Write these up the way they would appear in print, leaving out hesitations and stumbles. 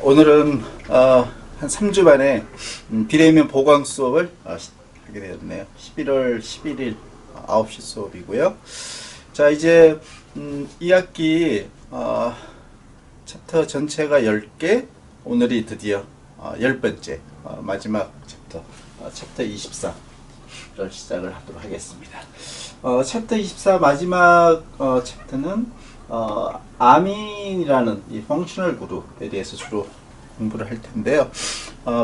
오늘은 한 3주 만에 비대면 보강 수업을 하게 되었네요. 11월 11일 9시 수업이고요. 자, 이제 2학기 챕터 전체가 10개, 오늘이 드디어 10번째 마지막 챕터 24를 시작을 하도록 하겠습니다. 챕터 24 마지막 챕터는 아민이라는 이 펑셔널 그룹에 대해서 주로 공부를 할 텐데요.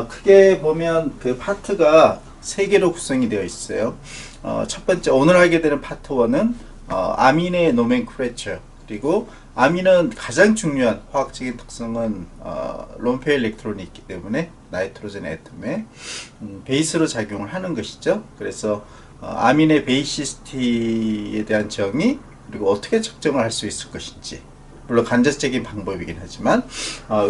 크게 보면 그 파트가 3개로 구성이 되어 있어요. 첫 번째, 오늘 하게 되는 파트 1은 아민의 노멘클레처, 그리고 아민은 가장 중요한 화학적인 특성은 롬페 일렉트론이 있기 때문에 나이트로젠 애톰에 베이스로 작용을 하는 것이죠. 그래서 아민의 베이시스티에 대한 정의, 그리고 어떻게 측정을 할 수 있을 것인지, 물론 간접적인 방법이긴 하지만,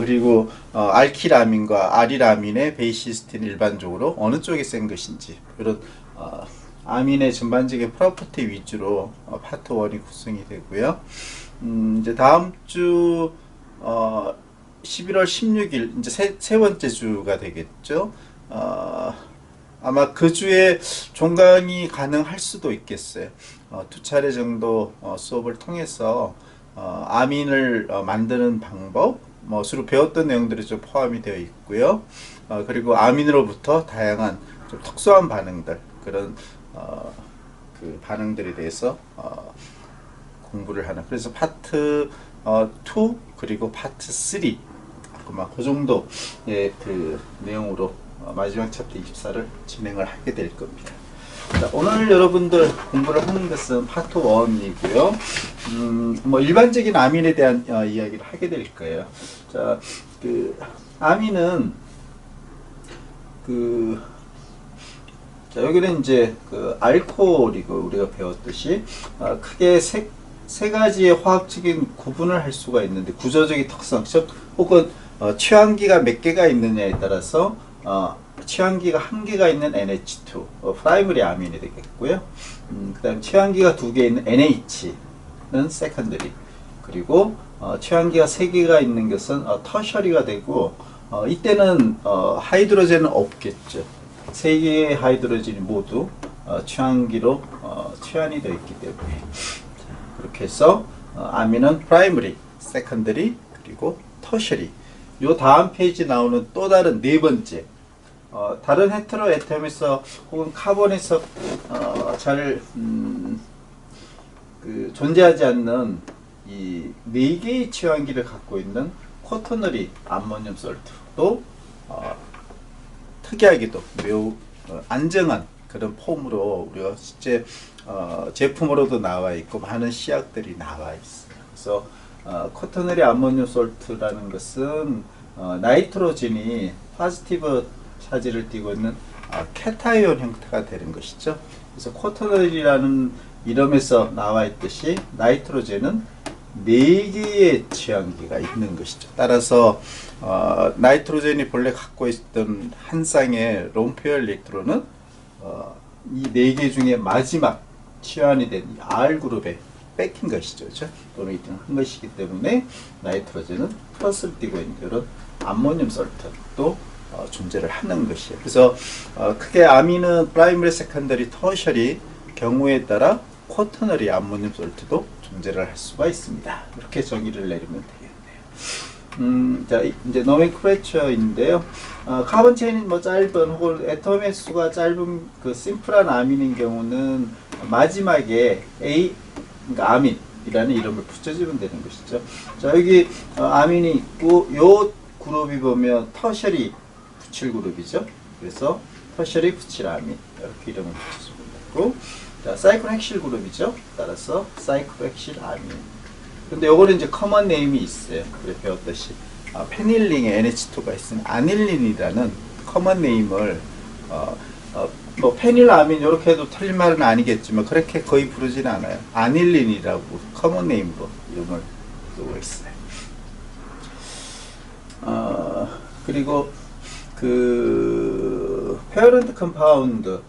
그리고 알키라민과 아리라민의 베이시스티는 일반적으로 어느 쪽이 센 것인지, 이런 아민의 전반적인 프로퍼티 위주로 파트 1이 구성이 되고요. 이제 다음 주 11월 16일 이제 세 번째 주가 되겠죠. 아마 그 주에 종강이 가능할 수도 있겠어요. 2차례 정도 수업을 통해서 아민을 만드는 방법, 주로 배웠던 내용들이 좀 포함이 되어 있고요. 그리고 아민으로부터 다양한 좀 특수한 반응들, 그런 그 반응들에 대해서 공부를 하는, 그래서 파트 2 그리고 파트 3 그 정도의 그 내용으로 마지막 챕터 24를 진행을 하게 될 겁니다. 자, 오늘 여러분들 공부를 하는 것은 파트 1이고요. 일반적인 아민에 대한 이야기를 하게 될 거예요. 자, 그 아민은 자, 여기는 이제 그 알코올이고, 우리가 배웠듯이 크게 세 가지의 화학적인 구분을 할 수가 있는데, 구조적인 특성, 즉 혹은 취항기가 몇 개가 있느냐에 따라서 취항기가 1개가 있는 NH2, 프라이머리 아민이 되겠고요. 그 다음 취항기가 2개 있는 NH는 세컨더리, 그리고 취항기가 3개가 있는 것은 터셔리가 되고, 이때는 하이드로젠은 없겠죠. 3개의 하이드로젠이 모두 취항기로 취한이 되어 있기 때문에. 그렇게 해서 아민은 프라이머리, 세컨더리, 그리고 터셔리. 요 다음 페이지 나오는 또 다른 네 번째, 다른 헤테로 애텀에서 혹은 카본에서 존재하지 않는 이 4개의 취항기를 갖고 있는 쿼터너리 암모늄 솔트도 특이하게도 매우 안정한 그런 폼으로 우리가 실제 제품으로도 나와 있고 많은 시약들이 나와 있어요. 그래서 쿼터너리 암모늄 솔트라는 것은 나이트로젠이 포지티브 차지를 띠고 있는 캐타이온 형태가 되는 것이죠. 그래서 쿼터너리라는 이름에서 나와 있듯이 나이트로젠은 4개의 취항기가 있는 것이죠. 따라서 나이트로젠이 본래 갖고 있던 한 쌍의 롬페어 일렉트론은 이 4개 중에 마지막 취한이 된 R그룹에 뺏긴 것이죠. 그렇죠? 또는 한 것이기 때문에 나이트로젠은 플러스를 띠고 있는 이런 암모늄 솔트도 존재를 하는 것이에요. 그래서 크게 아민은 프라이머리, 세컨더리, 터셔리 경우에 따라 쿼터너리 암모늄 솔트도 존재를 할 수가 있습니다. 이렇게 정의를 내리면 되겠네요. 자, 이제 노멘클레처인데요. 카본 체인이 짧은 혹은 애톰의 수가 짧은 그 심플한 아민인 경우는 마지막에 그러니까 아민이라는 이름을 붙여주면 되는 것이죠. 자, 여기 아민이 있고, 요 그룹이 보면 터셔리 부칠 그룹이죠. 그래서 터셔리 부칠 아민, 이렇게 이름을 붙여주면 되고, 자, 사이클헥실 그룹이죠. 따라서 사이클헥실 아민. 근데 요거는 이제 커먼 네임이 있어요. 우리 배웠듯이 페닐링에 NH2가 있으면 아닐린이라는 커먼 네임을 페닐아민 이렇게 해도 틀린 말은 아니겠지만 그렇게 거의 부르지는 않아요. 아닐린이라고 커먼 네임으로 이름을 두고 있어요. 그리고 그 페어런트 컴파운드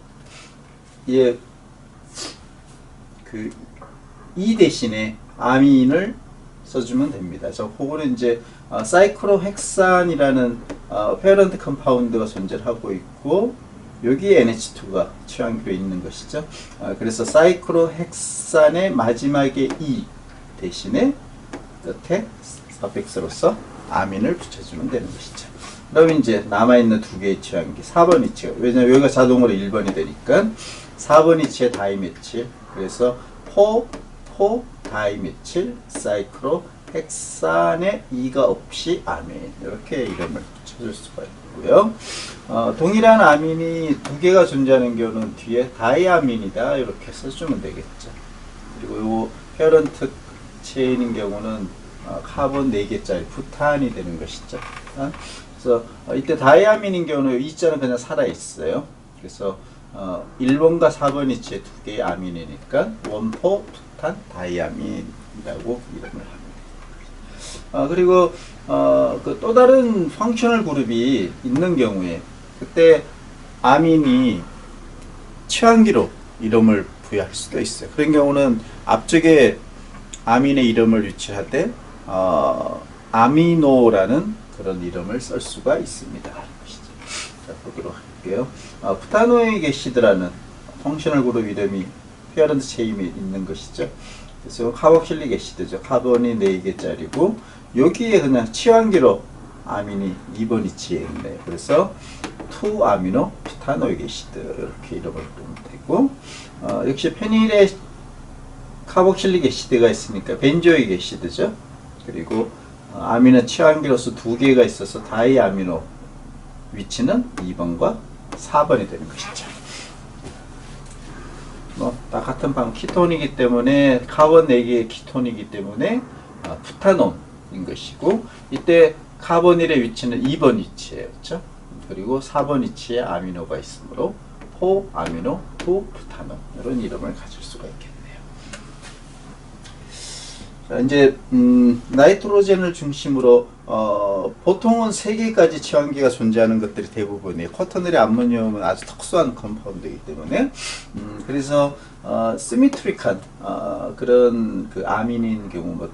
이 대신에 아민을 써주면 됩니다. 저 그거는 이제 사이클로헥산이라는 페어런트 컴파운드가 존재를 하고 있고 여기에 NH2가 취향기로 있는 것이죠. 그래서 사이클로헥산의 마지막에 E 대신에 끝에 서픽스로서 아민을 붙여주면 되는 것이죠. 그럼 이제 남아있는 두 개의 취향기 4번 위치가 왜냐면 여기가 자동으로 1번이 되니까 4번 위치에 다이메칠 그래서 포 다이메칠 사이클로헥산의 E가 없이 아민 이렇게 이름을 붙여줄 수가 있고요. 동일한 아민이 두 개가 존재하는 경우는 뒤에 다이아민이다 이렇게 써주면 되겠죠. 그리고 요 페어런트 체인인 경우는 카본 4개짜리 부탄이 되는 것이죠. 그래서 이때 다이아민인 경우는 이 자는 그냥 살아있어요. 그래서 1번과 4번 위치에 두 개의 아민이니까 원포 부탄 다이아민이라고 이름을 합니다. 그리고 그 또 다른 펑셔널 그룹이 있는 경우에 그때 아민이 취향기로 이름을 부여할 수도 있어요. 그런 경우는 앞쪽에 아민의 이름을 유치하되 아미노라는 그런 이름을 쓸 수가 있습니다. 자, 보도록 할게요. 부타노이 게시드라는 펑셔널 그룹 이름이 페어런트 체인에 있는 것이죠. 그래서 카복실릭 애시드죠. 카본이 4개짜리고 여기에 그냥 치환기로 아민이 2번 위치에 있네요. 그래서 2아미노 부타노이 게시드 이렇게 이름을 부르면 되고 역시 페닐에 카복실릭 애시드가 있으니까 벤조익 애시드죠. 그리고 아미노 치환기로서 2개가 있어서 다이아미노 위치는 2번과 4번이 되는 것이죠. 다 같은 방 키톤이기 때문에 카본 4개의 키톤이기 때문에 부타논인 것이고 이때 카보닐의 위치는 2번 위치예요. 그렇죠? 그리고 4번 위치에 아미노가 있으므로 포아미노 포부타논 이런 이름을 가질 수가 있겠네요. 자, 이제 나이트로젠을 중심으로 보통은 3개까지 치환기가 존재하는 것들이 대부분이에요. 쿼터너리 암모늄은 아주 특수한 컴파운드이기 때문에 그래서 시미트리칸 그런 그 아민인 경우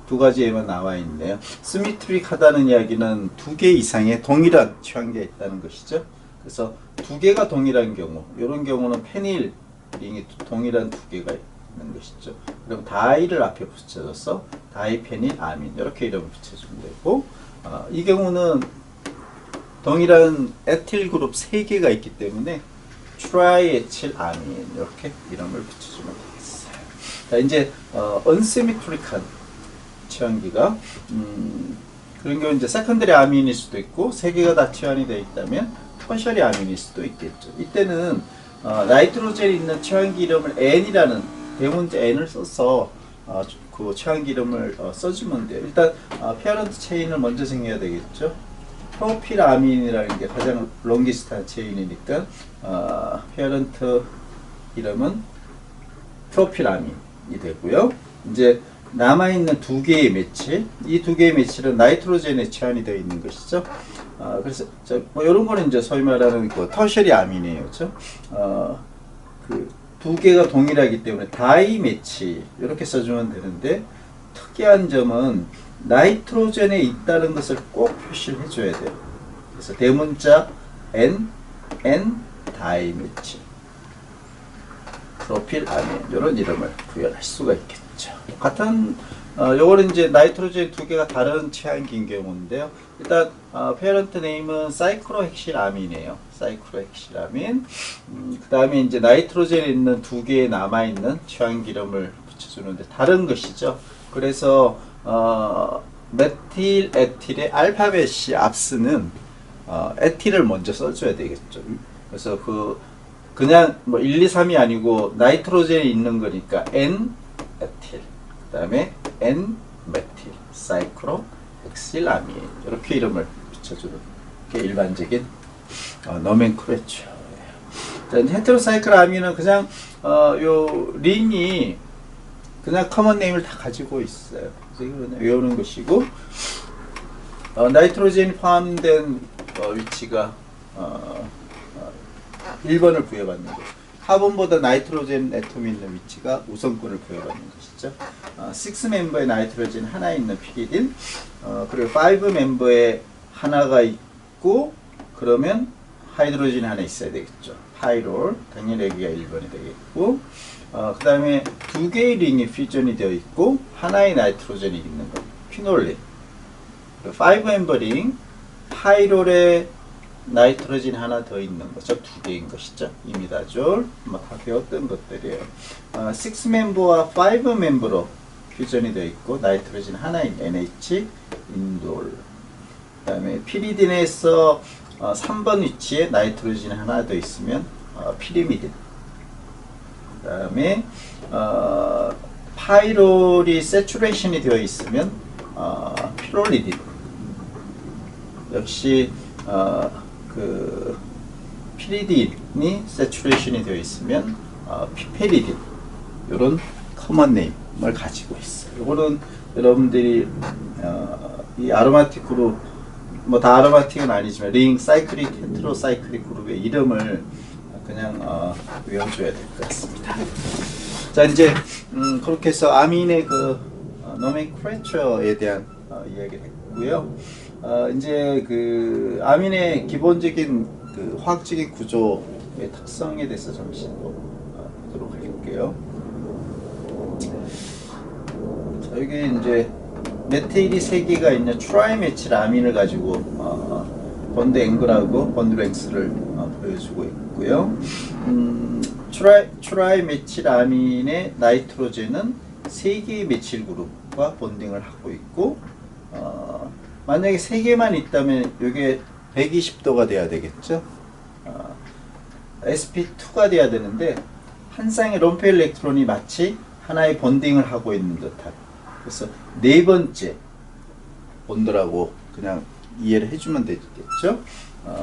두 가지에만 나와 있네요. 시미트릭하다는 이야기는 2개 이상의 동일한 치환기가 있다는 것이죠. 그래서 2개가 동일한 경우 이런 경우는 페닐 링이 동일한 2개가 있는 것이죠. 그럼 다이를 앞에 붙여줘서 다이페닐 아민 이렇게 이름을 붙여주면 되고 이 경우는 동일한 에틸 그룹 3개가 있기 때문에 트라이에틸 아민 이렇게 이름을 붙여주면 되겠어요. 자, 이제 언시미트릭한 치환기가 그런 경우 이제 세컨더리 아민일 수도 있고 3개가 다 치환이 되어 있다면 터셔리 아민일 수도 있겠죠. 이때는 나이트로젠이 있는 치환기 이름을 N이라는 대문자 N을 써서 그 치환기 이름을 써주면 돼요. 일단 페어런트 체인을 먼저 정해야 되겠죠. 프로필아민이라는 게 가장 롱기스트한 체인이니까 페어런트 이름은 프로필아민이 되고요. 이제 남아있는 2개의 메칠, 이 2개의 메칠은 나이트로젠에 치환이 되어 있는 것이죠. 그래서 뭐 이런 거는 이제 소위 말하는 그 터셔리 아민이에요. 그렇죠? 그 2개가 동일하기 때문에 다이메칠 이렇게 써주면 되는데 특이한 점은 나이트로젠에 있다는 것을 꼭 표시를 해줘야 돼요. 그래서 대문자 N 다이메칠 프로필아민 이런 이름을 구현할 수가 있겠죠. 같은 요거는 이제 나이트로젠 2개가 다른 치환기인 경우인데요. 일단 페어런트 네임은 사이클로헥실아민이에요. 사이클로헥실아민. 그 다음에 이제 나이트로젠에 있는 2개의 남아있는 치환기 이름을 붙여주는데 다른 것이죠. 그래서 메틸 에틸의 알파벳이 앞서는 에틸을 먼저 써줘야 되겠죠. 그래서 그냥 뭐 1, 2, 3이 아니고 나이트로젠에 있는 거니까 N 에틸, 그 다음에 N 메틸, 사이클로헥실아민 이렇게 이름을 붙여주는 게 일반적인 노멘클레처. 헤테로사이클아민은 그냥 요 링이 그냥 커먼 네임을 다 가지고 있어요. 그래서 이거 그냥 외우는 것이고 나이트로젠이 포함된 위치가 1번을 부여받는 거예요. 카본보다 나이트로젠 애톰이 있는 위치가 우선권을 부여받는 것이죠. 6 멤버의 나이트로젠 하나 있는 피리딘, 그리고 5 멤버에 하나가 있고, 그러면 하이드로젠이 하나 있어야 되겠죠. 파이롤, 당연히 여기가 1번이 되겠고, 그 다음에 두 개의 링이 퓨전이 되어 있고, 하나의 나이트로젠이 있는 거, 피놀린. 5 멤버 링, 파이롤에 나이트로젠 하나 더 있는 거죠. 두 개인 것이죠. 이미다졸, 다 배웠던 것들이에요. 6 멤버와 5 멤버로 퓨전이 되어 있고, 나이트로젠 하나인 NH, 인돌. 그 다음에 피리딘에서 3번 위치에 나이트로젠 하나 더 있으면 피리미딘. 그 다음에 파이롤이 세츄레이션이 되어 있으면 피롤리딘. 역시 그 피리딘이 세츄레이션이 되어 있으면 피페리딘. 이런 커먼 네임을 가지고 있어요. 이거는 여러분들이 이 아로마틱 그룹, 뭐 다 아로마틱은 아니지만 링, 사이클릭, 헤테로사이클릭 그룹의 이름을 그냥 외워줘야 될 것 같습니다. 자, 이제 그렇게 해서 아민의 그 노멘클레처에 대한 이야기를 했고요. 이제 그 아민의 기본적인 그 화학적인 구조의 특성에 대해서 잠시 보도록 할게요. 자, 여기 이제 메테일이 3개가 있는 트라이메칠 아민을 가지고 본드 앵글하고 본드 랭스를 보여주고 있고요. 트라이메칠 아민의 나이트로젠은 3개의 메칠 그룹과 본딩을 하고 있고, 만약에 3개만 있다면 이게 120도가 돼야 되겠죠. sp2가 돼야 되는데 한 쌍의 롬페 일렉트론이 마치 하나의 본딩을 하고 있는 듯한, 그래서 4번째 본드라고 그냥 이해를 해주면 되겠죠.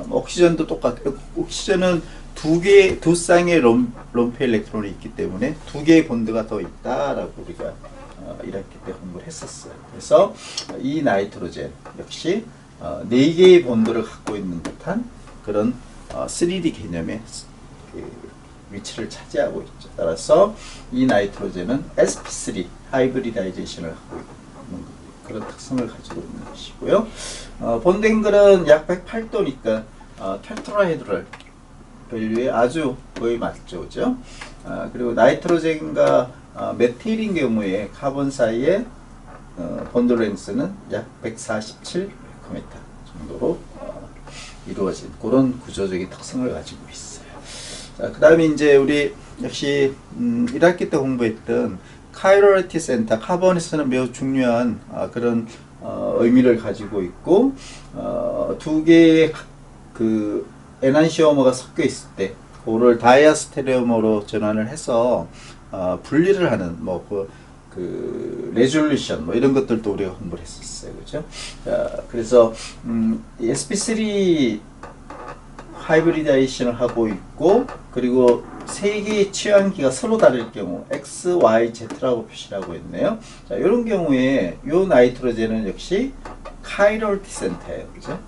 옥시전도 똑같아요. 옥시전은 두 쌍의 롬페 일렉트론이 있기 때문에 2개의 본드가 더 있다라고 우리가 1학기 때 공부를 했었어요. 그래서 이 나이트로젠 역시 4개의 본드를 갖고 있는 듯한 그런 3D 개념의 그 위치를 차지하고 있죠. 따라서 이 나이트로젠은 sp3 하이브리다이제이션을 하고 있는 그런 특성을 가지고 있는 것이고요. 본드 앵글은 약 108도니까 테트라헤드럴 밸류에 아주 거의 맞죠, 그죠? 그리고 나이트로젠과 메테일인 경우에 카본 사이의 본드 랭스는 약 147 마이크로미터 정도로 이루어진 그런 구조적인 특성을 가지고 있어요. 자, 그 다음에 이제 우리 역시 1학기 때 공부했던 카이로리티 센터, 카본에서는 매우 중요한 그런 의미를 가지고 있고, 2개의 그 에난시오머가 섞여 있을 때 그거를 다이아스테레오머로 전환을 해서 분리를 하는 그 레졸루션 뭐 이런 것들도 우리가 공부를 했었어요, 그죠? 그래서 sp3 하이브리다이션을 하고 있고, 그리고 3개의 취향기가 서로 다를 경우 X, Y, Z라고 표시를 하고 있네요. 자, 이런 경우에 이 나이트로젠은 역시 카이로리티 센터예요, 그죠?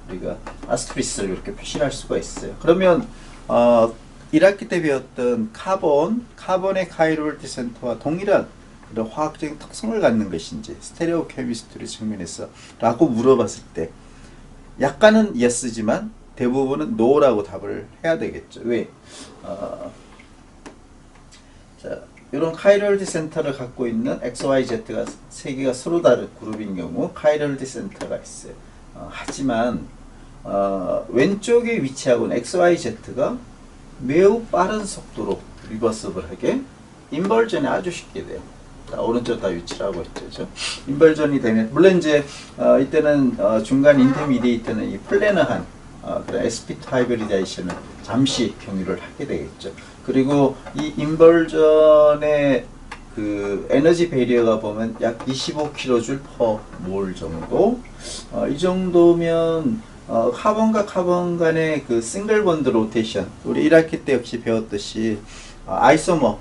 우리가 아스트리스를 이렇게 표시할 수가 있어요. 그러면 1학기 때 배웠던 카본의 카이로리티 센터와 동일한 그런 화학적인 특성을 갖는 것인지 스테레오 케미스트리 측면에서 라고 물어봤을 때 약간은 yes지만 대부분은 no라고 답을 해야 되겠죠. 왜? 자, 이런 카이로리티 센터를 갖고 있는 XYZ가 3개가 서로 다른 그룹인 경우 카이로리티 센터가 있어요. 하지만 왼쪽에 위치하고 있는 XYZ가 매우 빠른 속도로 리버서블하게 인벌전이 아주 쉽게 돼요. 자, 오른쪽 다 위치를 하고 있죠. 인벌전이 되면 물론 이제 이때는 중간 인터미디에이트는 이 플래너한 그런 sp2 하이브리다이션을 잠시 경유를 하게 되겠죠. 그리고 이 인벌전의 그 에너지 배리어가 보면 약 25kJ per 몰 정도. 이 정도면 카본과 카본 간의 그 싱글 본드 로테이션, 우리 1학기 때 역시 배웠듯이 아이소머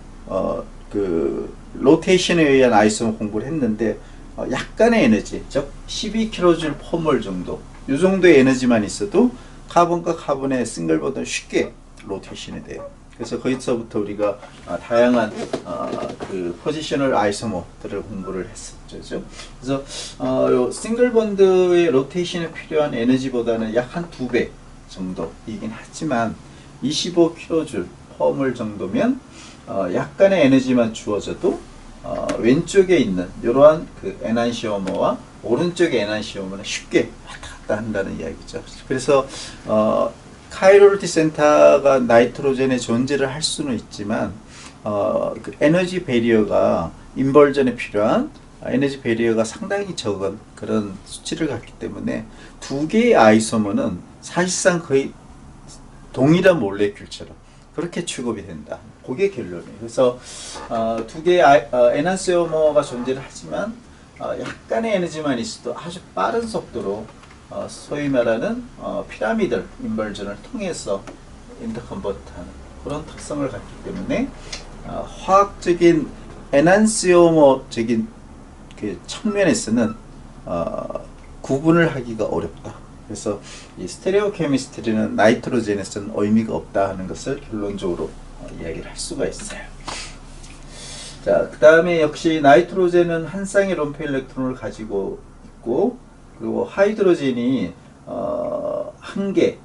그 로테이션에 의한 아이소머 공부를 했는데 약간의 에너지, 즉 12kJ per 몰 정도, 이 정도의 에너지만 있어도 카본과 카본의 싱글 본드는 쉽게 로테이션이 돼요. 그래서 거기서부터 우리가 다양한 그 포지셔널 아이소모들을 공부를 했었죠. 그래서 요 싱글 본드의 로테이션에 필요한 에너지보다는 약 한 2배 정도이긴 하지만 25kJ 펌을 정도면 약간의 에너지만 주어져도 왼쪽에 있는 이러한 그 에난시오머와 오른쪽의 에난시오머는 쉽게 왔다 갔다 한다는 이야기죠. 그래서 카이로리티 센터가 나이트로젠의 존재를 할 수는 있지만 그 에너지 배리어가 인벌전에 필요한 에너지 배리어가 상당히 적은 그런 수치를 갖기 때문에 두 개의 아이소머는 사실상 거의 동일한 몰레큘처럼 그렇게 취급이 된다. 그게 결론이에요. 그래서 두 개의 에난시오머가 존재를 하지만 약간의 에너지만 있어도 아주 빠른 속도로 소위 말하는 피라미드 인벌전을 통해서 인터컨버트하는 그런 특성을 갖기 때문에 화학적인 에난시오머적인 그 측면에서는 구분을 하기가 어렵다. 그래서 이 스테레오 케미스트리는 나이트로젠에서는 의미가 없다 하는 것을 결론적으로 이야기를 할 수가 있어요. 자, 그 다음에 역시 나이트로젠은 한 쌍의 롬프 일렉트론을 가지고 있고, 그리고 하이드로젠이 한 개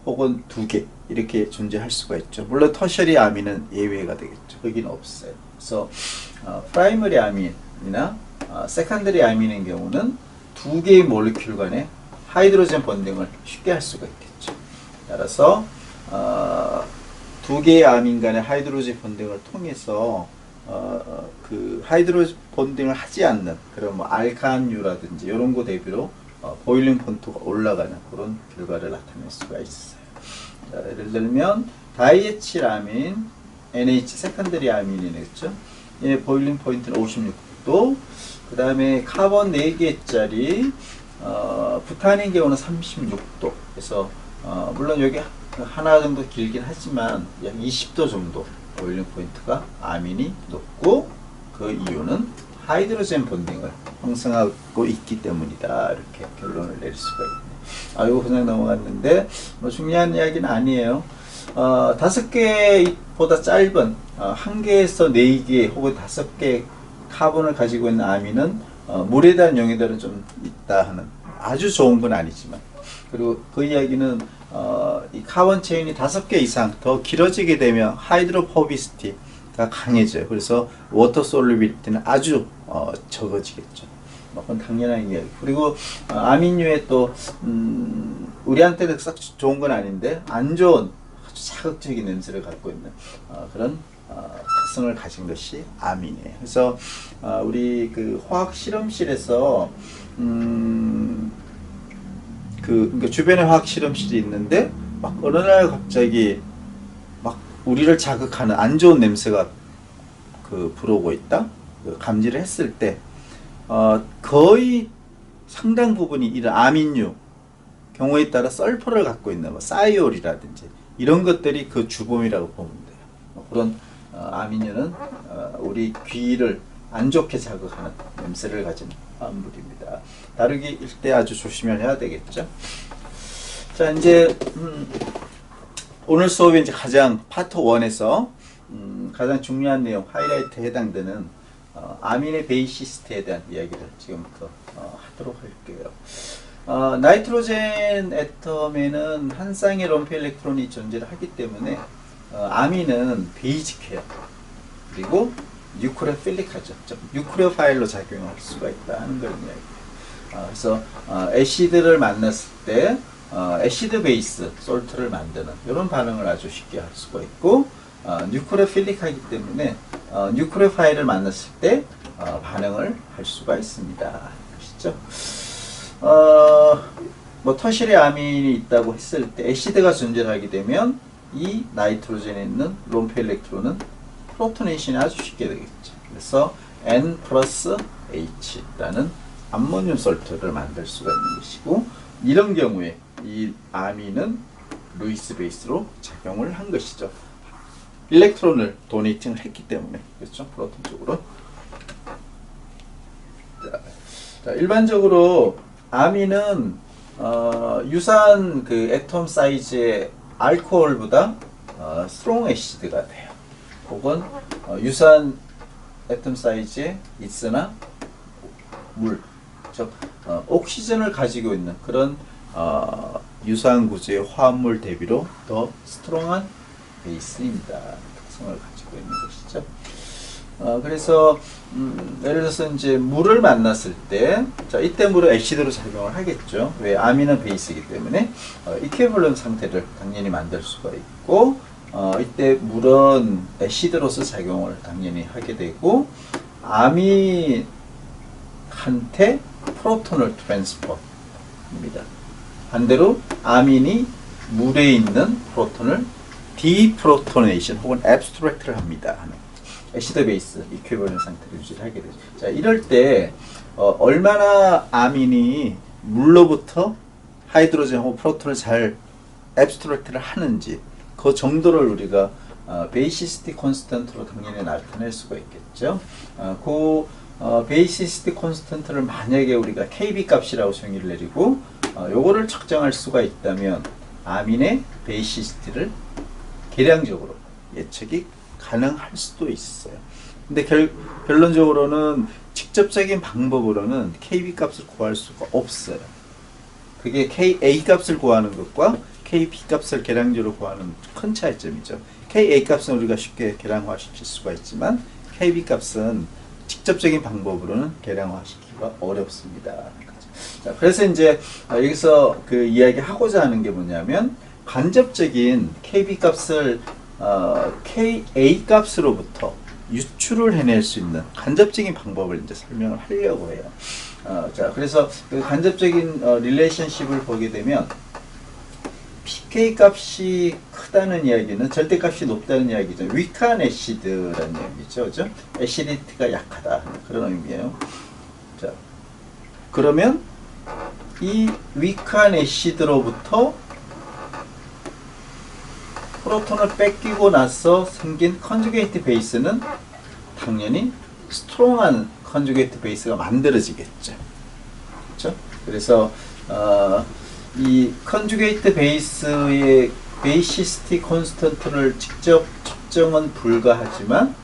혹은 두 개 이렇게 존재할 수가 있죠. 물론 터셔리 아민은 예외가 되겠죠. 거기는 없어요. 그래서 프라이머리 아민이나 세컨더리 아민의 경우는 두 개의 몰리큘 간에 하이드로젠 번딩을 쉽게 할 수가 있겠죠. 따라서 두 개의 아민 간의 하이드로젠 번딩을 통해서 그 하이드로젠 번딩을 하지 않는 그런 뭐 알칸유라든지 이런 거 대비로 보일링 폰트가 올라가는 그런 결과를 나타낼 수가 있어요. 자, 예를 들면 다이에칠 아민, NH 세컨더리 아민이겠죠. 예, 보일링 포인트는 56도. 그 다음에 카본 4개짜리 부탄인 경우는 36도. 그래서 물론 여기 하나 정도 길긴 하지만 약 20도 정도 보일링 포인트가 아민이 높고 그 이유는 하이드로젠 본딩을 형성하고 있기 때문이다. 이렇게 결론을 내릴 수가 있네. 이거 그냥 넘어갔는데 뭐 중요한 이야기는 아니에요. 5개보다 짧은 1개에서 4개 혹은 5개 카본을 가지고 있는 아민은 물에 대한 용해들은 좀 있다 하는 아주 좋은 건 아니지만, 그리고 그 이야기는 이 카본 체인이 5개 이상 더 길어지게 되면 하이드로포비시티가 강해져요. 그래서 워터 솔루빌리티는 아주 적어지겠죠. 그건 당연한 이야기. 그리고 아민유에 또 우리한테는 썩 좋은 건 아닌데 안 좋은 아주 자극적인 냄새를 갖고 있는 그런 특성을 가진 것이 아민이에요. 그래서 우리 그 화학 실험실에서 그러니까 주변에 화학 실험실이 있는데 막 어느 날 갑자기 막 우리를 자극하는 안 좋은 냄새가 그 불어오고 있다. 감지를 했을 때 거의 상당 부분이 이런 아민유 경우에 따라 설퍼를 갖고 있는 뭐 사이올이라든지 이런 것들이 그 주범이라고 보면 돼요. 그런 아민유는 우리 귀를 안 좋게 자극하는 냄새를 가진 화합물입니다. 다루기 일 때 아주 조심을 해야 되겠죠. 자, 이제 오늘 수업에 이제 가장 파트 1에서 가장 중요한 내용, 하이라이트에 해당되는 아민의 베이시스트에 대한 이야기를 지금부터 하도록 할게요. 나이트로젠 애텀에는 한 쌍의 롬프 일렉트론이 존재를 하기 때문에 아민은 베이직해요. 그리고 뉴크레오필릭하죠. 뉴크레오파일로 작용할 수가 있다 하는 그런 이야기예요. 그래서 애시드를 만났을 때 애시드 베이스 솔트를 만드는 이런 반응을 아주 쉽게 할 수가 있고, 뉴크레오필릭하기 때문에 뉴크레오파일을 만났을 때 반응을 할 수가 있습니다. 아시죠? 뭐 터시리 아민이 있다고 했을 때 애시드가 존재하게 되면 이 나이트로젠에 있는 롬프 일렉트론은 프로토네이션이 아주 쉽게 되겠죠. 그래서 N 플러스 H라는 암모늄 솔트를 만들 수가 있는 것이고, 이런 경우에 이 아민은 루이스 베이스로 작용을 한 것이죠. 일렉트론을 도네이팅을 했기 때문에, 그렇죠? 프로톤 쪽으로. 자, 일반적으로 아민은 유사한 그 애톰 사이즈의 알코올보다 스트롱 애시드가 돼요. 혹은 유사한 애톰 사이즈의 있으나 물, 즉 옥시전을 가지고 있는 그런 유사한 구조의 화합물 대비로 더 스트롱한 베이스입니다. 특성을 가지고 있는 것이죠. 그래서 예를 들어서 이제 물을 만났을 때, 자 이때 물은 애시드로 작용을 하겠죠. 왜? 아민은 베이스이기 때문에 이퀴벌런 상태를 당연히 만들 수가 있고, 이때 물은 애시드로서 작용을 당연히 하게 되고, 아민한테 프로톤을 트랜스퍼입니다. 반대로 아민이 물에 있는 프로톤을 디프로토네이션 혹은 앱스트랙트를 합니다. 애시드 베이스 이퀴벌런 상태를 유지하게 되죠. 자, 이럴 때 얼마나 아민이 물로부터 하이드로젠하고 프로톤을 잘 앱스트랙트를 하는지 그 정도를 우리가 베이시스티 콘스턴트로 당연히 나타낼 수가 있겠죠. 베이시스티 콘스턴트를 만약에 우리가 KB 값이라고 정의를 내리고 요거를 측정할 수가 있다면 아민의 베이시스티를 계량적으로 예측이 가능할 수도 있어요. 근데 결론적으로는 직접적인 방법으로는 KB 값을 구할 수가 없어요. 그게 KA 값을 구하는 것과 KB 값을 계량적으로 구하는 큰 차이점이죠. KA 값은 우리가 쉽게 계량화시킬 수가 있지만 KB 값은 직접적인 방법으로는 계량화시키기가 어렵습니다. 자, 그래서 이제 여기서 그 이야기하고자 하는 게 뭐냐면 간접적인 KB 값을 KA 값으로부터 유출을 해낼 수 있는 간접적인 방법을 이제 설명을 하려고 해요. 자, 그래서 그 간접적인 릴레이션십을 보게 되면 pK 값이 크다는 이야기는 절대값이 높다는 이야기죠. 위크한 애시드라는 얘기죠. 그죠? 애시디티가 약하다. 그런 의미예요. 자, 그러면 이 위크한 애시드로부터 프로톤을 뺏기고 나서 생긴 컨주게이트 베이스는 당연히 스트롱한 컨주게이트 베이스가 만들어지겠죠. 그렇죠? 그래서 이 컨주게이트 베이스의 베이시스티 콘스턴트를 직접 측정은 불가하지만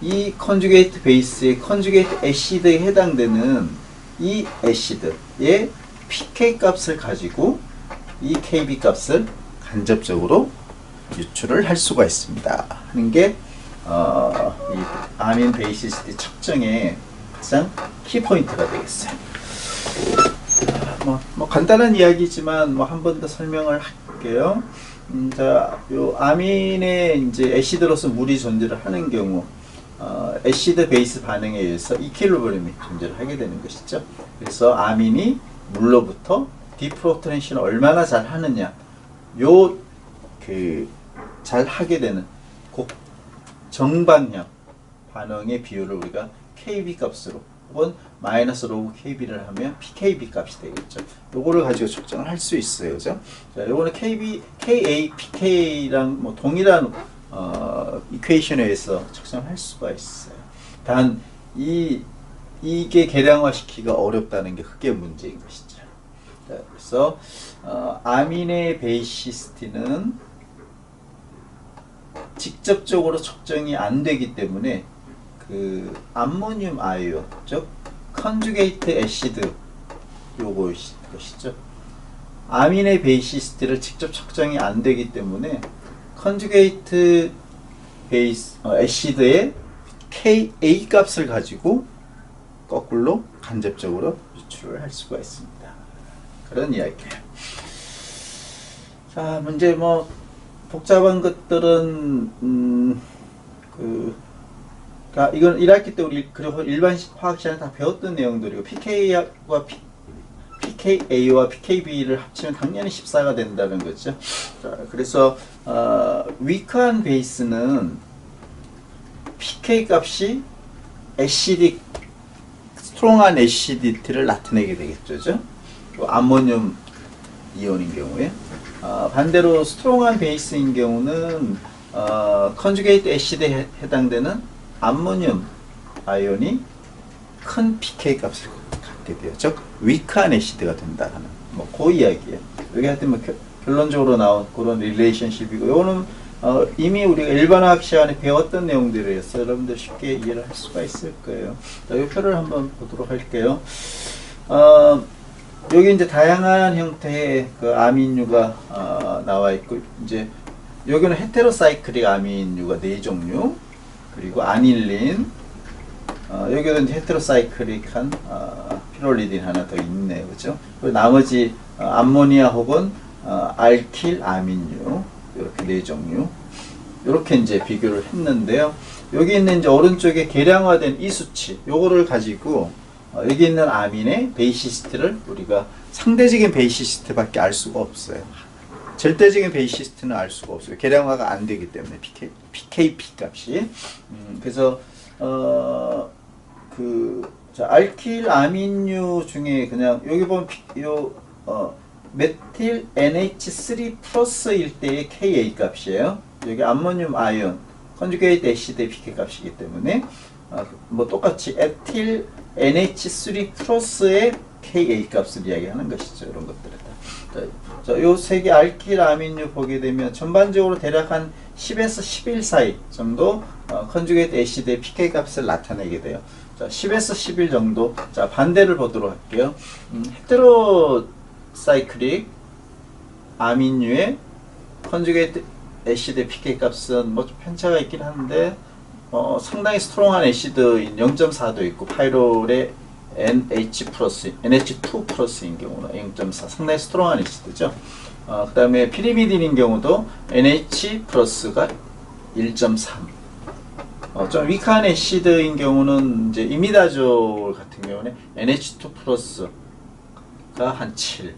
이 컨주게이트 베이스의 컨주게이트 애시드에 해당되는 이 애시드의 pK 값을 가지고 이 KB 값을 간접적으로 유출을 할 수가 있습니다. 하는 게 이 아민 베이시스티 측정의 가장 키포인트가 되겠어요. 뭐 간단한 이야기지만 뭐 한 번 더 설명을 할게요. 자, 요 아민에 이제 애시드로서 물이 존재를 하는 경우 애시드 베이스 반응에 의해서 이퀄리브리엄이 존재를 하게 되는 것이죠. 그래서 아민이 물로부터 디프로토네이션을 얼마나 잘 하느냐, 잘 하게 되는 정방향 반응의 비율을 우리가 KB 값으로 혹은 마이너스 로그 KB를 하면 PKB 값이 되겠죠. 요거를 가지고 측정을 할 수 있어요. 그죠? 자, 요거는 KA, PK랑 뭐 동일한 이퀘이션에 의해서 측정할 수가 있어요. 단 이게 계량화시키기가 어렵다는 게 크게 문제인 것이죠. 자, 그래서 아민의 베이시스티는 직접적으로 측정이 안 되기 때문에 그 암모늄 아이온, 즉 컨주게이트 애시드 요것이죠. 아민의 베이시스티를 직접 측정이 안 되기 때문에 컨주게이트 애시드의 KA 값을 가지고 거꾸로 간접적으로 유출을 할 수가 있습니다. 그런 이야기예요. 자, 문제 뭐 복잡한 것들은 이건 1학기 때 우리 그리고 일반 화학 시간에 다 배웠던 내용들이고 PKA와 PKB를 합치면 당연히 14가 된다는 거죠. 자, 그래서 위크한 베이스는 pK 값이 스트롱한 애시디티를 나타내게 되겠죠. 암모늄 이온인 경우에 반대로 스트롱한 베이스인 경우는 컨주게이트 애시드에 해당되는 암모늄 아이온이 큰 pK 값을 갖게 돼요. 즉 위크한 애시드가 된다는 뭐 그 이야기예요. 여기 하여튼 뭐 결론적으로 나온 그런 릴레이션십이고, 이거는 이미 우리가 일반화학 시간에 배웠던 내용들이었어요. 여러분들 쉽게 이해를 할 수가 있을 거예요. 자, 이 표를 한번 보도록 할게요. 여기 이제 다양한 형태의 그 아민류가 나와 있고, 이제 여기는 헤테로사이클릭 아민류가 4종류, 그리고 아닐린, 여기는 이제 헤테로사이클릭한 피롤리딘 하나 더 있네요, 그죠? 그리고 나머지 암모니아 혹은 알킬 아민류, 이렇게 4종류, 이렇게 이제 비교를 했는데요. 여기 있는 이제 오른쪽에 계량화된 이 수치, 요거를 가지고 여기 있는 아민의 베이시스트를 우리가 상대적인 베이시스트밖에 알 수가 없어요. 절대적인 베이시스트는 알 수가 없어요. 계량화가 안 되기 때문에 PKP 값이. 그래서 자, 알킬 아민류 중에 그냥 여기 보면 메틸 NH3 플러스일 때의 Ka 값이에요. 여기 암모늄 아이온 컨주게이트 애시드의 PK 값이기 때문에 뭐 똑같이 에틸 NH3 플러스의 Ka 값을 이야기하는 것이죠. 이런 것들을 자, 요 세 개 알킬 아민류 보게 되면 전반적으로 대략 한 10에서 11 사이 정도 컨주게이트 애시드의 PK 값을 나타내게 돼요. 자, 10에서 11 정도. 자, 반대를 보도록 할게요. 헤테로사이클릭 아민류의 컨주게이트 애시드 PK 값은 뭐 좀 편차가 있긴 한데 상당히 스트롱한 애시드인 0.4도 있고, 파이롤의 NH2 플러스인 경우는 0.4, 상당히 스트롱한 애시드죠. 그 다음에 피리미딘인 경우도 NH 플러스가 1.3. 좀 위크한 애시드인 경우는 이제 이미다졸 같은 경우는 NH2 플러스가 한 7.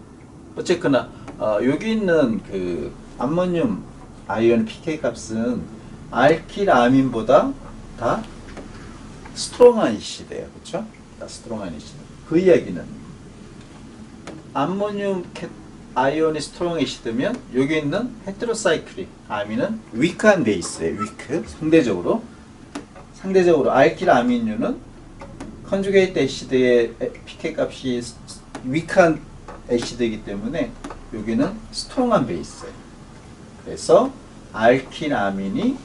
어쨌거나 여기 있는 그 암모늄 아이온 PK 값은 알킬 아민보다 다 스트롱한 애시드예요, 그렇죠? 다 스트롱한 애시드. 그 이야기는 암모늄 아이온이 스트롱 애시드면 여기 있는 헤테로사이클릭 아민은 위크한 베이스예요. 위크. 상대적으로 알킬 아민류는 컨주게이트 애시드의 PK 값이 위크한 애시드이기 때문에 여기는 스트롱한 베이스예요. 그래서 알킬 아민이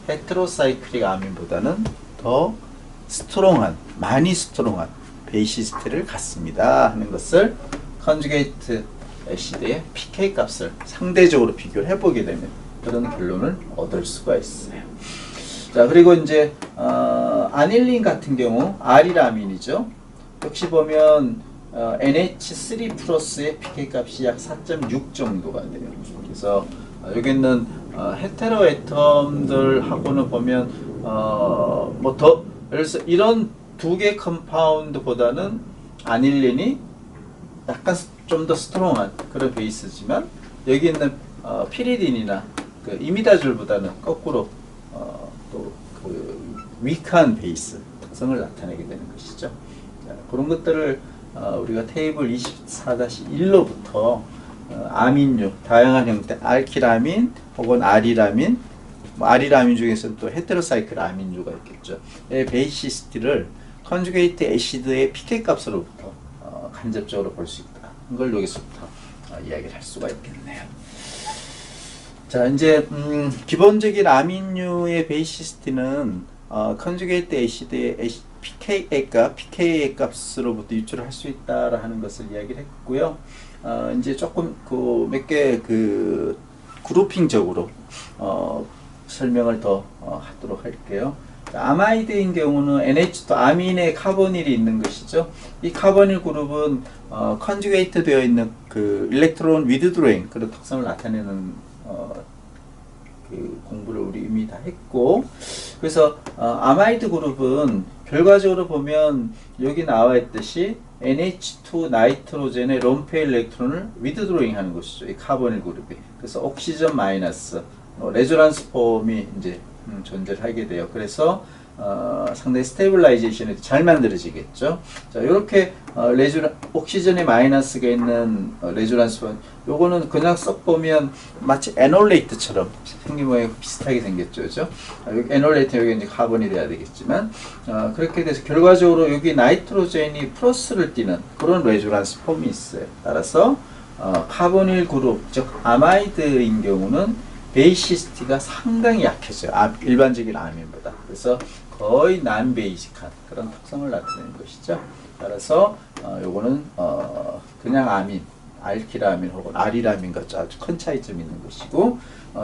헤테로사이클릭 아민보다는 더 스트롱한, 많이 스트롱한 베이시스트를 갖습니다 하는 것을 컨주게이트 애시드의 PK 값을 상대적으로 비교를 해보게 되면 그런 결론을 얻을 수가 있어요. 자, 그리고 이제 아닐린 같은 경우 R이라민이죠. 역시 보면 NH3 플러스의 PK 값이 약 4.6 정도가 돼요. 그래서 여기 있는 헤테로 애텀들하고는 보면 뭐 더 예를 들어서 이런 두 개 컴파운드보다는 아닐린이 약간 좀 더 스트롱한 그런 베이스지만, 여기 있는 피리딘이나 그 이미다졸보다는 거꾸로 또 그 위크한 베이스 특성을 나타내게 되는 것이죠. 자, 그런 것들을 우리가 테이블 24-1로부터 아민류, 다양한 형태, 알키라민 혹은 아리라민, 아리라민 중에서는 또 헤테로사이클 아민류가 있겠죠. 베이시스트를 컨주게이트 애시드의 PK 값으로부터 간접적으로 볼 수 있다. 이걸 여기서부터 이야기를 할 수가 있겠네요. 자, 이제 기본적인 아민류의 베이시스트는 컨주게이트 애시드의 PKA 값으로부터 유출을 할 수 있다라는 것을 이야기를 했고요. 이제 조금 몇 개 그 그룹핑적으로 설명을 더 하도록 할게요. 아마이드인 경우는 NH2 아민의 카보닐이 있는 것이죠. 이 카보닐 그룹은 컨주게이트 되어 있는 그 일렉트론 위드드로잉 그런 특성을 나타내는 그 공부를 우리 이미 다 했고, 그래서 아마이드 그룹은 결과적으로 보면 여기 나와 있듯이 NH2 나이트로젠의 롬페 일렉트론을 위드드로잉 하는 것이죠. 이 카보닐 그룹이. 그래서 옥시전 마이너스 레조넌스 폼이 이제 존재를 하게 돼요. 그래서 상당히 스테이블라이제이션이 잘 만들어지겠죠. 자, 이렇게 옥시전의 마이너스가 있는 레조넌스 폼, 요거는 그냥 썩 보면 마치 에놀레이트처럼 생긴 모양이 비슷하게 생겼죠, 그죠? 여기 에놀레이트 여기 이제 카본이 돼야 되겠지만, 그렇게 돼서 결과적으로 여기 나이트로젠이 플러스를 띠는 그런 레조넌스 폼이 있어요. 따라서 카보닐 그룹, 즉 아마이드인 경우는 베이시스티가 상당히 약해져요. 일반적인 아민보다. 그래서 거의 난베이직한 그런 특성을 나타내는 것이죠. 따라서 요거는 그냥 아민, 알키라민 혹은 아리라민 같이 아주 큰 차이점이 있는 것이고,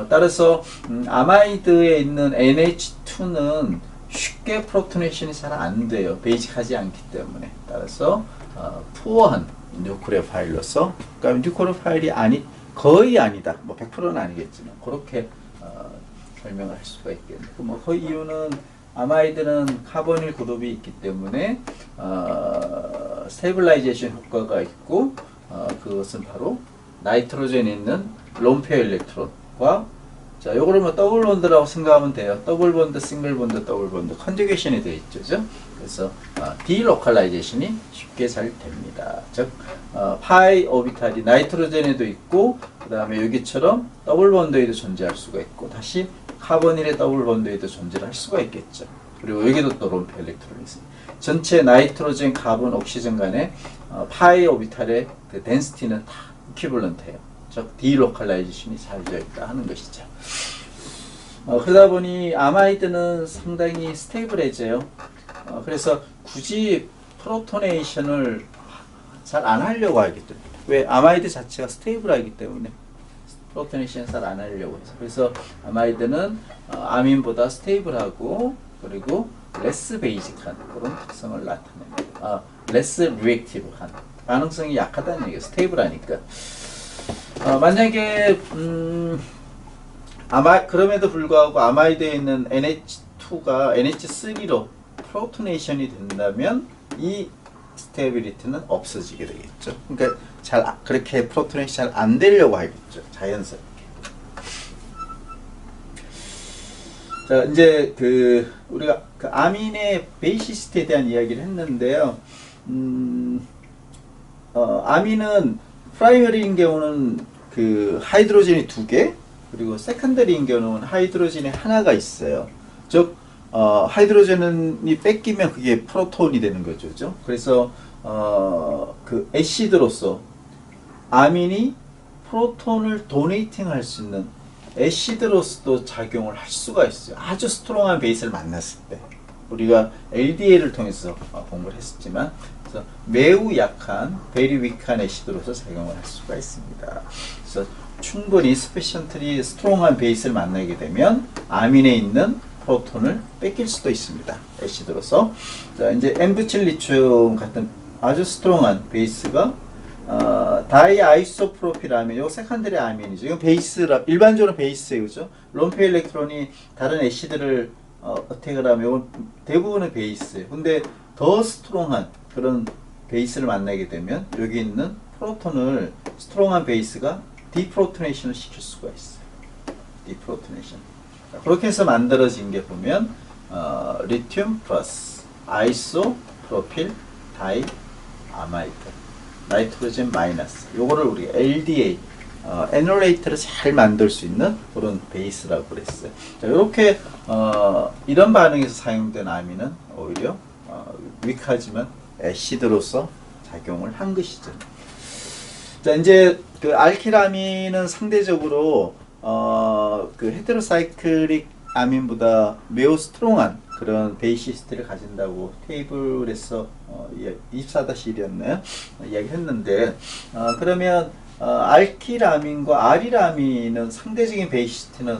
따라서 아마이드에 있는 NH2는 쉽게 프로토네이션이 잘 안 돼요. 베이직하지 않기 때문에. 따라서 푸어한 뉴크레오파일로서, 그러니까 뉴크레오파일이 거의 아니다. 뭐 100%는 아니겠지만 그렇게 설명을 할 수가 있겠네요. 뭐 그 이유는 아마이드는 카보닐 그룹이 있기 때문에 스테빌라이제이션 효과가 있고, 그것은 바로 나이트로젠에 있는 롬페어 일렉트론과, 자, 요거를 뭐 더블 본드라고 생각하면 돼요. 더블 본드, 싱글 본드, 더블 본드 컨주게이션이 되어 있죠. 그래서 디로컬라이제이션이 쉽게 잘 됩니다. 즉 파이 오비탈이 나이트로젠에도 있고, 그 다음에 여기처럼 더블 본드에도 존재할 수가 있고, 다시 카보닐의 더블 본드에도 존재를 할 수가 있겠죠. 그리고 여기도 또 롬페어 일렉트론이 있습니다. 전체 나이트로젠, 카본, 옥시전 간의 파이 오비탈의 그 덴시티는 다 이퀴벌런트예요. 즉 디로컬라이제이션이 잘 되어 있다 하는 것이죠. 그러다 보니 아마이드는 상당히 스테이블해져요. 그래서 굳이 프로토네이션을 잘 안 하려고 하겠죠. 왜? 아마이드 자체가 스테이블하기 때문에 프로토네이션 잘 안 하려고 해서. 그래서 아마이드는 아민보다 스테이블하고, 그리고 레스 베이직한 그런 특성을 나타냅니다. 레스 리액티브한, 반응성이 약하다는 얘기예요. 스테이블하니까. 만약에 그럼에도 불구하고 아마이드에 있는 NH2가 NH3로 프로토네이션이 된다면 이 스테빌리티는 없어지게 되겠죠. 그러니까 그렇게 프로토네이션 잘 안 되려고 하겠죠. 자연스럽게. 자, 이제 우리가 아민의 베이시스트에 대한 이야기를 했는데요. 아민은 프라이머리인 경우는 하이드로젠이 2개, 그리고 세컨더리인 경우는 하이드로젠이 하나가 있어요. 즉 하이드로젠이 뺏기면 그게 프로톤이 되는 거죠. 그래서 애시드로서 아민이 프로톤을 도네이팅 할 수 있는 애시드로서도 작용을 할 수가 있어요. 아주 스트롱한 베이스를 만났을 때. 우리가 LDL을 통해서 공부를 했었지만, 그래서 매우 약한 베리 위크한 애시드로서 작용을 할 수가 있습니다. 그래서 충분히 스페션트리 스트롱한 베이스를 만나게 되면 아민에 있는 프로톤을 뺏길 수도 있습니다. 애시드로서. 자, 이제 엠부칠리튬 같은 아주 스트롱한 베이스가 다이아이소프로필 아민, 요 세컨더리 아민이죠. 이건 베이스라, 일반적으로 베이스예요, 그죠? 롬페 일렉트론이 다른 애시드를 어택을 하면 이건 대부분은 베이스예요. 근데 더 스트롱한 그런 베이스를 만나게 되면 여기 있는 프로톤을 스트롱한 베이스가 디프로토네이션을 시킬 수가 있어요. 디프로토네이션. 그렇게 해서 만들어진 게 보면 리튬 플러스 아이소프로필 다이 아마이드, 나이트로젠 마이너스. 요거를 우리가 LDA 에놀레이트를 잘 만들 수 있는 그런 베이스라고 그랬어요. 자, 이렇게 이런 반응에서 사용된 아민은 오히려 위크하지만 애시드로서 작용을 한 것이죠. 자, 이제 알키라민은 상대적으로 헤테로사이클릭 아민보다 매우 스트롱한 그런 베이시스트를 가진다고 테이블에서 24-1이었나요? 이야기했는데, 그러면 알키라민과 아리라민은 상대적인 베이시스트는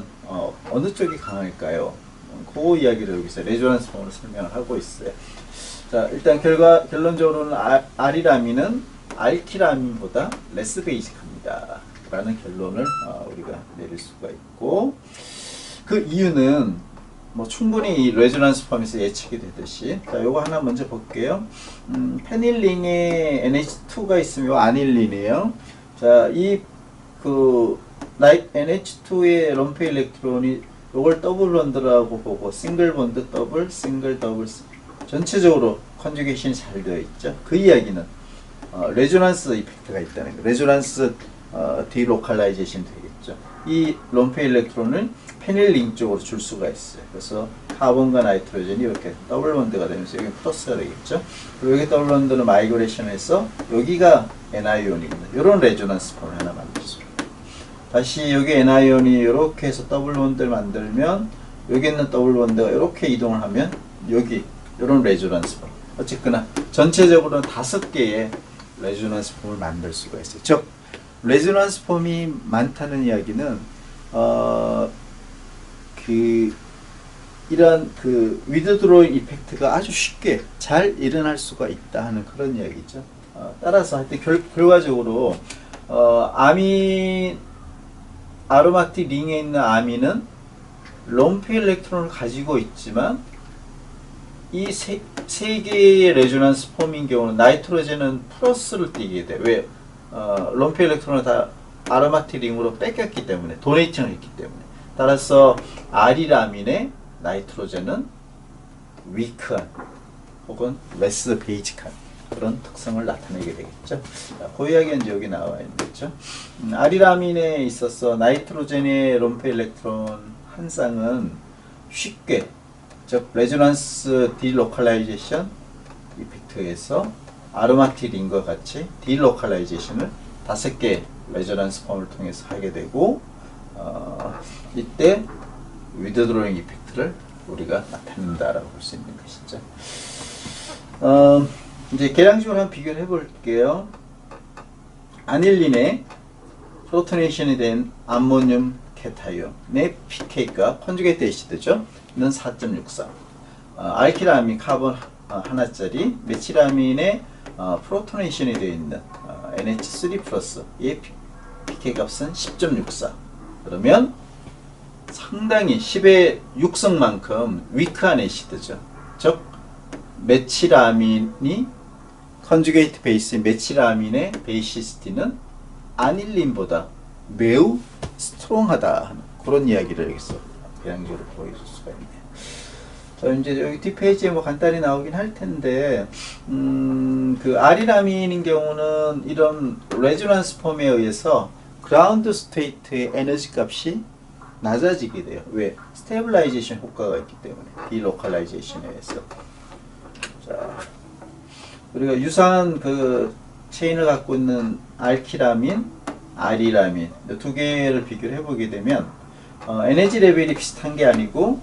어느 쪽이 강할까요? 그 이야기를 여기서 레조넌스 폼으로 설명을 하고 있어요. 자, 일단 결론적으로는 아리라민은 알키라민보다 레스 베이직합니다 라는 결론을 우리가 내릴 수가 있고, 그 이유는 뭐 충분히 레조넌스 폼에서 예측이 되듯이, 자, 요거 하나 먼저 볼게요. 페닐링에 NH2가 있으면 아닐린이에요. 자, NH2의 롬페 일렉트론이 요걸 더블 본드라고 보고, 싱글 본드, 더블, 싱글, 더블, 전체적으로 컨주게이션이 잘 되어 있죠. 그 이야기는 레조넌스 이펙트가 있다는 거. 레조넌스 디로컬라이제이션 되겠죠. 이 롬페 일렉트론을 페닐링 쪽으로 줄 수가 있어요. 그래서 카본과 나이트로젠이 이렇게 더블 본드가 되면서 여기 플러스가 되겠죠. 그리고 여기 더블 본드는 마이그레이션해서 여기가 Ni온입니다. 이런 레조넌스 폼을 하나 만들었습니다. 다시 여기 Ni온이 이렇게 해서 더블 본드를 만들면 여기 있는 더블 본드가 이렇게 이동을 하면 여기 이런 레조넌스 폼. 어쨌거나 전체적으로 5개의 레조넌스 폼을 만들 수가 있어요. 즉 레조넌스 폼이 많다는 이야기는 이런 위드드로잉 이펙트가 아주 쉽게 잘 일어날 수가 있다 하는 그런 이야기죠. 따라서 하여튼 결과적으로 아로마틱 링에 있는 아민은 롬프 일렉트론을 가지고 있지만 이 세 개의 레조넌스 폼인 경우는 나이트로젠은 플러스를 띄게 돼. 왜? 롬프 일렉트론을 다 아로마틱 링으로 뺏겼기 때문에, 도네이팅을 했기 때문에. 따라서 아리라민의 나이트로젠은 위크한 혹은 레스 베이직한 그런 특성을 나타내게 되겠죠. 그 이야기가 이제 여기 나와 있는 거죠. 아리라민에 있어서 나이트로젠의 롬프 일렉트론 한 쌍은 쉽게, 즉 레조넌스 디로컬라이제이션 이펙트에서 아로마틱 링과 같이 디로컬라이제이션을 5개 레조넌스 폼을 통해서 하게 되고, 이때 위드드로잉 이펙트를 우리가 나타낸다라고 볼 수 있는 것이죠. 이제 계량식으로 한번 비교를 해볼게요. 아닐린의 프로토네이션이 된 암모늄 케타이온의 pK가 컨주게이트 애시드죠. 는 4.63. 알키라민 카본 하나짜리 메치라민의 프로토네이션이 되어 있는 NH3 플러스 의 pK 값은 10.64. 그러면 상당히 10의 6성만큼 위크한 애시드죠. 즉 메치라민이 컨주게이트 베이스인 메치라민의 베이시스티는 아닐린보다 매우 스트롱하다 하는 그런 이야기를 여기서 계량적으로 보여줄 수가 있네요. 자, 이제 여기 뒷페이지에 뭐 간단히 나오긴 할 텐데, 아리라민인 경우는 이런 레조넌스 폼에 의해서 그라운드 스테이트의 에너지 값이 낮아지게 돼요. 왜? 스테빌라이제이션 효과가 있기 때문에. 디로컬라이제이션에 의해서. 자, 우리가 유사한 체인을 갖고 있는 알키라민, 아리라민 두 개를 비교를 해보게 되면 에너지 레벨이 비슷한 게 아니고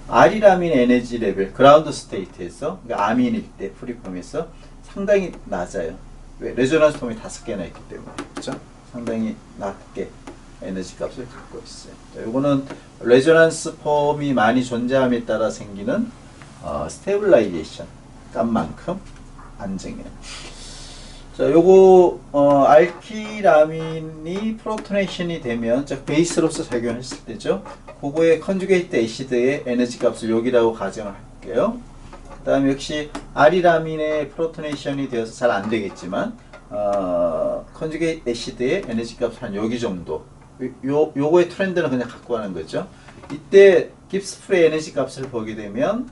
아리라민 에너지 레벨 그라운드 스테이트에서, 그러니까 아민일 때 프리폼에서 상당히 낮아요. 왜? 레조넌스 폼이 5개나 있기 때문에. 그렇죠? 상당히 낮게 에너지 값을 갖고 있어요. 자, 요거는 레조넌스 폼이 많이 존재함에 따라 생기는 스테빌라이제이션 값만큼 안정해요. 자, 요거 알키라민이 프로토네이션이 되면, 즉 베이스로서 작용했을 때죠. 그거의 컨주게이트 애시드의 에너지 값을 여기라고 가정을 할게요. 그 다음에 역시 아리라민의 프로토네이션이 되어서 잘 안 되겠지만 컨주게이트 애시드의 에너지 값은 한 여기 정도. 요거의 트렌드는 그냥 갖고 가는 거죠. 이때 깁스 프레이 에너지 값을 보게 되면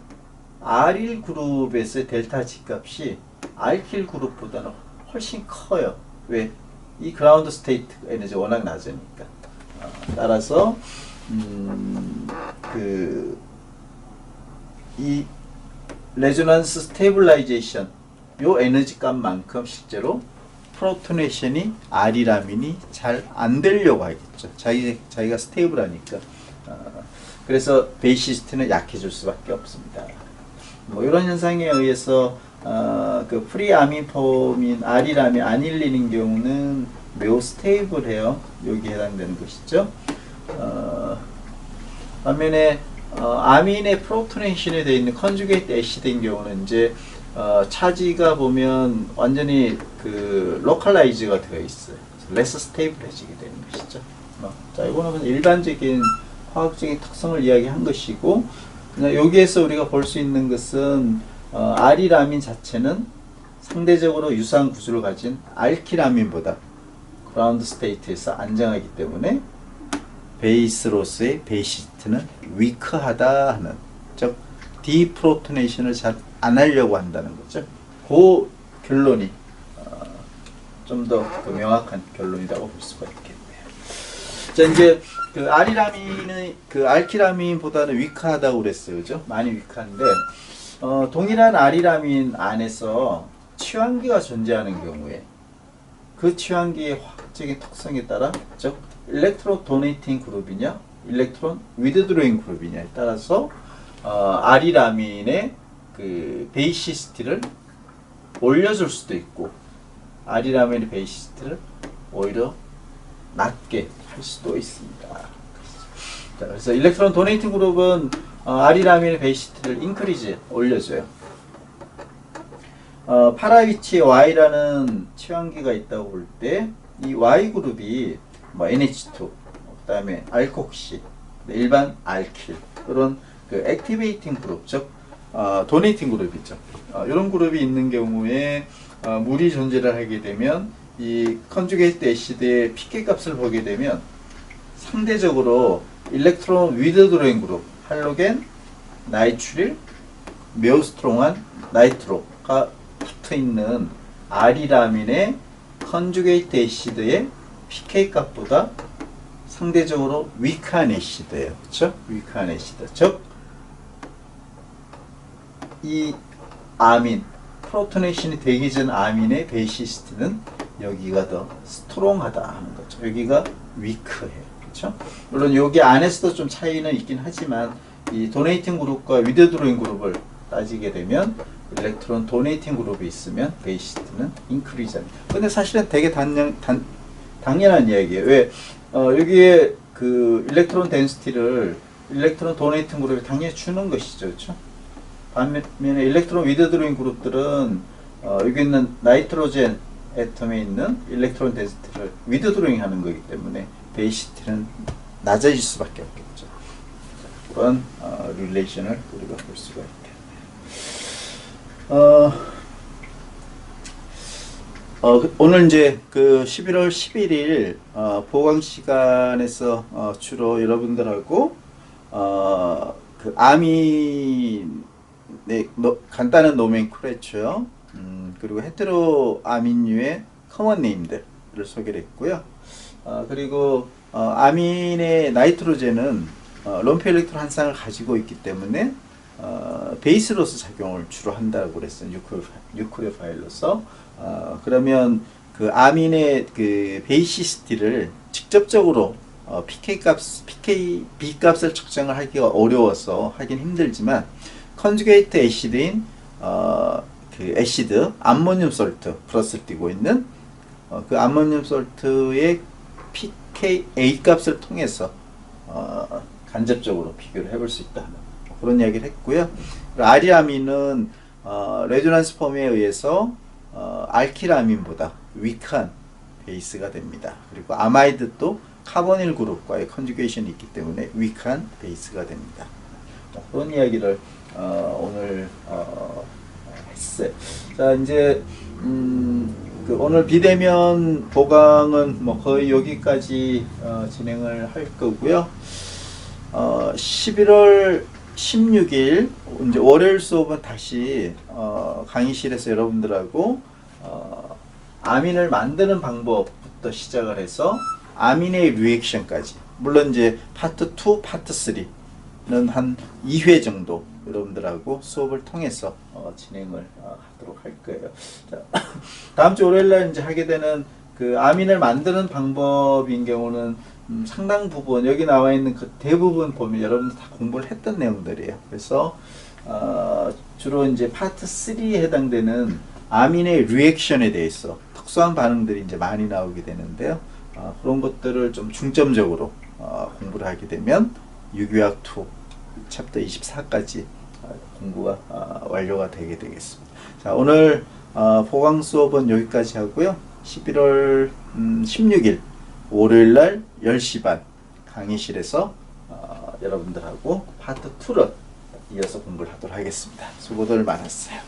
R1 그룹에서의 델타 G 값이 알킬 그룹보다는 훨씬 커요. 왜? 이 그라운드 스테이트 에너지 워낙 낮으니까. 따라서 이 레조넌스 스테빌라이제이션 요 에너지 값만큼 실제로 프로토네이션이 아리라민이 잘 안 되려고 하겠죠. 자기가 스테이블하니까. 그래서 베이시스트는 약해질 수밖에 없습니다. 뭐 이런 현상에 의해서 프리아민폼인 아리라민, 아닐린인 경우는 매우 스테이블해요. 여기에 해당되는 것이죠. 반면에 아민의 프로토네이션이 되어 있는 컨주게이트 애시드인 경우는 이제 차지가 보면 완전히 로컬라이즈가 되어 있어요. 레스 스테이블해지게 되는 것이죠. 자, 이거는 그냥 일반적인 화학적인 특성을 이야기한 것이고, 그냥 여기에서 우리가 볼 수 있는 것은 아리라민 자체는 상대적으로 유사한 구조를 가진 알키라민보다 그라운드 스테이트에서 안정하기 때문에 베이스로서의 베이시스트는 위크하다 하는, 즉 디프로토네이션을 잘 안 하려고 한다는 거죠. 그 결론이 좀 더 명확한 결론이라고 볼 수가 있겠네요. 자, 이제 그 아리라민은 그 알키라민보다는 위크하다고 그랬어요. 그죠? 많이 위크한데, 동일한 아리라민 안에서 취환기가 존재하는 경우에 그 취환기의 화학적인 특성에 따라, 즉 일렉트론 도네이팅 그룹이냐 일렉트론 위드드로잉 그룹이냐에 따라서 아리라민의 그 베이시스티를 올려줄 수도 있고 아리라민의 베이시스티를 오히려 낮게 할 수도 있습니다. 자, 그래서 일렉트론 도네이팅 그룹은 아리라민의 베이시스티를 인크리즈 올려줘요. 파라 위치에 Y라는 취환기가 있다고 볼 때 이 Y 그룹이 뭐 NH2, 그다음에 알코시, 일반 알킬 그런 그 액티베이팅 그룹, 즉 도네이팅 그룹이죠. 이런 그룹이 있는 경우에 물이 존재를 하게 되면 이 컨주게이트 애시드의 pK 값을 보게 되면 상대적으로 일렉트론 위드드로잉 그룹, 할로겐, 나이트릴, 매우 스트롱한 나이트로가 붙어 있는 아리라민의 컨주게이트 애시드의 pK 값보다 상대적으로 위크한 애시드예요. 그렇죠? 위크한 애시드. 즉 이 아민, 프로토네이션이 되기 전 아민의 베이시스트는 여기가 더 스트롱하다 하는 거죠. 여기가 위크해요. 그렇죠? 물론 여기 안에서도 좀 차이는 있긴 하지만 이 도네이팅 그룹과 위드드로잉 그룹을 따지게 되면 일렉트론 도네이팅 그룹이 있으면 베이시스트는 인크리즈합니다. 근데 사실은 되게 당연한 이야기예요. 왜? 여기에 그 일렉트론 덴시티를 일렉트론 도네이팅 그룹이 당연히 주는 것이죠. 그렇죠? 반면에 일렉트론 위드드로잉 그룹들은 여기 있는 나이트로젠 애텀에 있는 일렉트론 덴시티를 위드드로잉 하는 거기 때문에 베이시스티는 낮아질 수밖에 없겠죠. 그런 릴레이션을 우리가 볼 수가 있겠네요. 오늘 이제 그 11월 11일 보강 시간에서 주로 여러분들하고 그 아민의 간단한 노멘클레처 그리고 헤테로 아민류의 커먼 네임들을 소개를 했고요. 그리고 아민의 나이트로젠은 롬프 일렉트론 한 쌍을 가지고 있기 때문에 베이스로서 작용을 주로 한다고 그랬어요. 뉴클레오파일로서. 그러면 그 아민의 그 베이시스티를 직접적으로 pK B 값을 측정을 하기가 어려워서 하긴 힘들지만 컨주게이트 애시드인 그 애시드 암모늄 솔트 플러스를 띄고 있는 그 암모늄 솔트의 pK A 값을 통해서 간접적으로 비교를 해볼 수 있다. 그런 이야기를 했고요. 아리아민은 레조넌스 폼에 의해서 알키라민보다 위크한 베이스가 됩니다. 그리고 아마이드도 카보닐 그룹과의 컨주게이션이 있기 때문에 위크한 베이스가 됩니다. 그런 이야기를 오늘 했어요. 자, 이제 그 오늘 비대면 보강은 뭐 거의 여기까지 진행을 할 거고요. 11월 16일 이제 월요일 수업은 다시 강의실에서 여러분들하고 아민을 만드는 방법부터 시작을 해서 아민의 리액션까지, 물론 이제 파트 2, 파트 3는 한 2회 정도 여러분들하고 수업을 통해서 진행을 하도록 할 거예요. 자, 다음 주 월요일 날 이제 하게 되는 그 아민을 만드는 방법인 경우는 상당 부분 여기 나와 있는 그 대부분 보면 여러분들 다 공부를 했던 내용들이에요. 그래서 주로 이제 파트 3에 해당되는 아민의 리액션에 대해서 특수한 반응들이 이제 많이 나오게 되는데요. 그런 것들을 좀 중점적으로 공부를 하게 되면 유기화학 2 챕터 24까지 공부가 완료가 되게 되겠습니다. 자, 오늘 보강 수업은 여기까지 하고요. 11월 16일 월요일 날 10시 반 강의실에서 여러분들하고 파트 2를 이어서 공부를 하도록 하겠습니다. 수고들 많았어요.